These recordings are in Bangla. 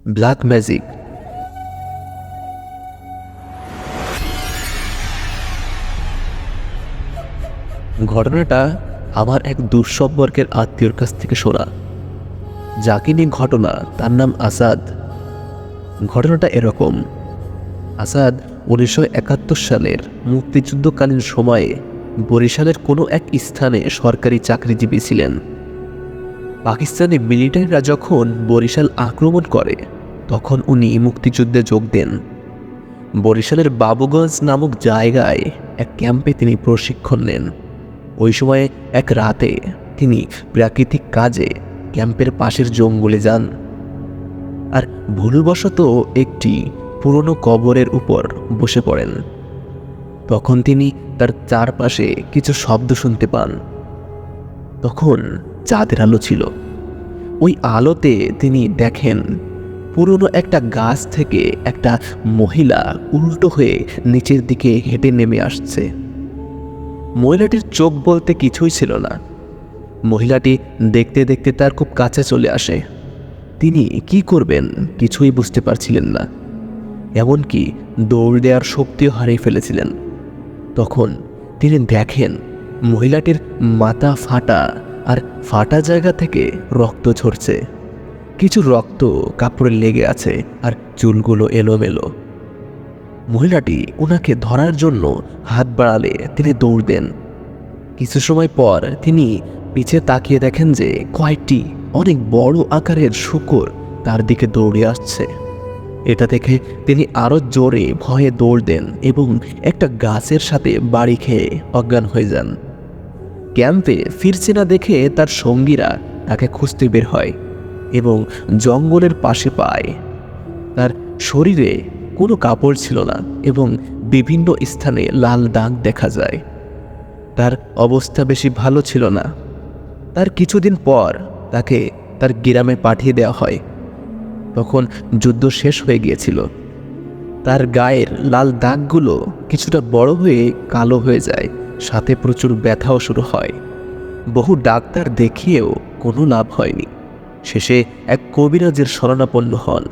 Black magic. ঘটনাটা আমার এক দূর সম্পর্কের আত্মীয়র কাছ থেকে শোনা। যাকে নিয়ে ঘটনা, তার নাম আসাদ। ঘটনাটা এরকম: আসাদ 1971 সালের মুক্তিযুদ্ধকালীন সময়ে বরিশালের কোনো এক স্থানে সরকারি চাকরিজীবী ছিলেন। পাকিস্তানি মিলিটারিরা যখন বরিশাল আক্রমণ করে তখন উনি মুক্তিযুদ্ধে যোগ দেন। বরিশালের বাবুগঞ্জ নামক জায়গায় এক ক্যাম্পে তিনি প্রশিক্ষণ নেন। ওই সময়ে এক রাতে তিনি প্রাকৃতিক কাজে ক্যাম্পের পাশের জঙ্গলে যান আর ভুলবশত একটি পুরনো কবরের উপর বসে পড়েন। তখন তিনি তার চারপাশে কিছু শব্দ শুনতে পান। তখন চাঁদের আলো ছিল। ওই আলোতে তিনি দেখেন পুরনো একটা গাছ থেকে একটা মহিলা উল্টো হয়ে নিচের দিকে হেঁটে নেমে আসছে। মহিলাটির চোখ বলতে কিছুই ছিল না। মহিলাটি দেখতে দেখতে তার খুব কাছে চলে আসে। তিনি কি করবেন কিছুই বুঝতে পারছিলেন না, এমনকি দৌড় দেওয়ার শক্তিও হারিয়ে ফেলেছিলেন। তখন তিনি দেখেন মহিলাটির মাথা ফাটা, আর ফাটা জায়গা থেকে রক্ত ঝরছে। কিছু রক্ত কাপড়ে লেগে আছে আর চুলগুলো এলোমেলো। মহিলাটি ওনাকে ধরার জন্য হাত বাড়ালে তিনি দৌড় দেন। কিছু সময় পর তিনি পিছে তাকিয়ে দেখেন যে কয়েকটি অনেক বড় আকারের শূকর তার দিকে দৌড়ে আসছে। এটা দেখে তিনি আরো জোরে ভয়ে দৌড় দেন এবং একটা গাছের সাথে বাড়ি খেয়ে অজ্ঞান হয়ে যান। ক্যাম্পে ফিরছে না দেখে তার সঙ্গীরা তাকে খুঁজতে বের হয় এবং জঙ্গলের পাশে পায়। তার শরীরে কোনো কাপড় ছিল না এবং বিভিন্ন স্থানে লাল দাগ দেখা যায়। তার অবস্থা বেশি ভালো ছিল না। তার কিছুদিন পর তাকে তার গ্রামে পাঠিয়ে দেওয়া হয়। তখন যুদ্ধ শেষ হয়ে গিয়েছিল। তার গায়ের লাল দাগগুলো কিছুটা বড় হয়ে কালো হয়ে যায়, সাথে প্রচুর ব্যথাও শুরু হয়। বহু ডাক্তার দেখিয়েও কোনো লাভ হয়নি। শেষে এক কবিরাজের শরণাপন্ন হন।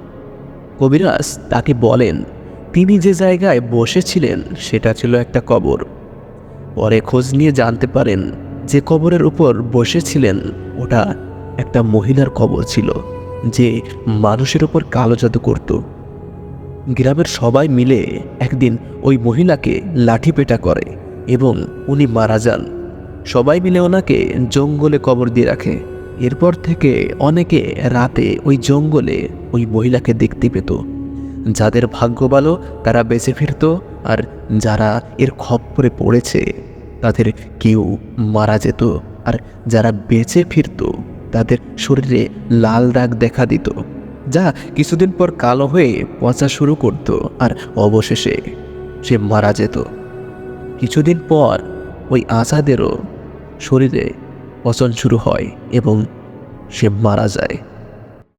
কবিরাজ তাকে বলেন তিনি যে জায়গায় বসেছিলেন সেটা ছিল একটা কবর। পরে খোঁজ নিয়ে জানতে পারেন যে কবরের উপর বসেছিলেন ওটা একটা মহিলার কবর ছিল, যে মানুষের উপর কালো জাদু করত। গ্রামের সবাই মিলে একদিন ওই মহিলাকে লাঠিপেটা করে এবং উনি মারা যান। সবাই মিলে ওনাকে জঙ্গলে কবর দিয়ে রাখে। এরপর থেকে অনেকে রাতে ওই জঙ্গলে ওই মহিলাকে দেখতে পেত। যাদের ভাগ্য ভালো তারা বেঁচে ফিরত, আর যারা এর খপ্পরে পড়েছে তাদের কেউ মারা যেত, আর যারা বেঁচে ফিরত তাদের শরীরে লাল দাগ দেখা দিত, যা কিছুদিন পর কালো হয়ে পচা শুরু করত, আর অবশেষে সে মারা যেত। কিছুদিন পর ওই আসাদেরও শরীরে পচন শুরু হয় এবং সে মারা যায়।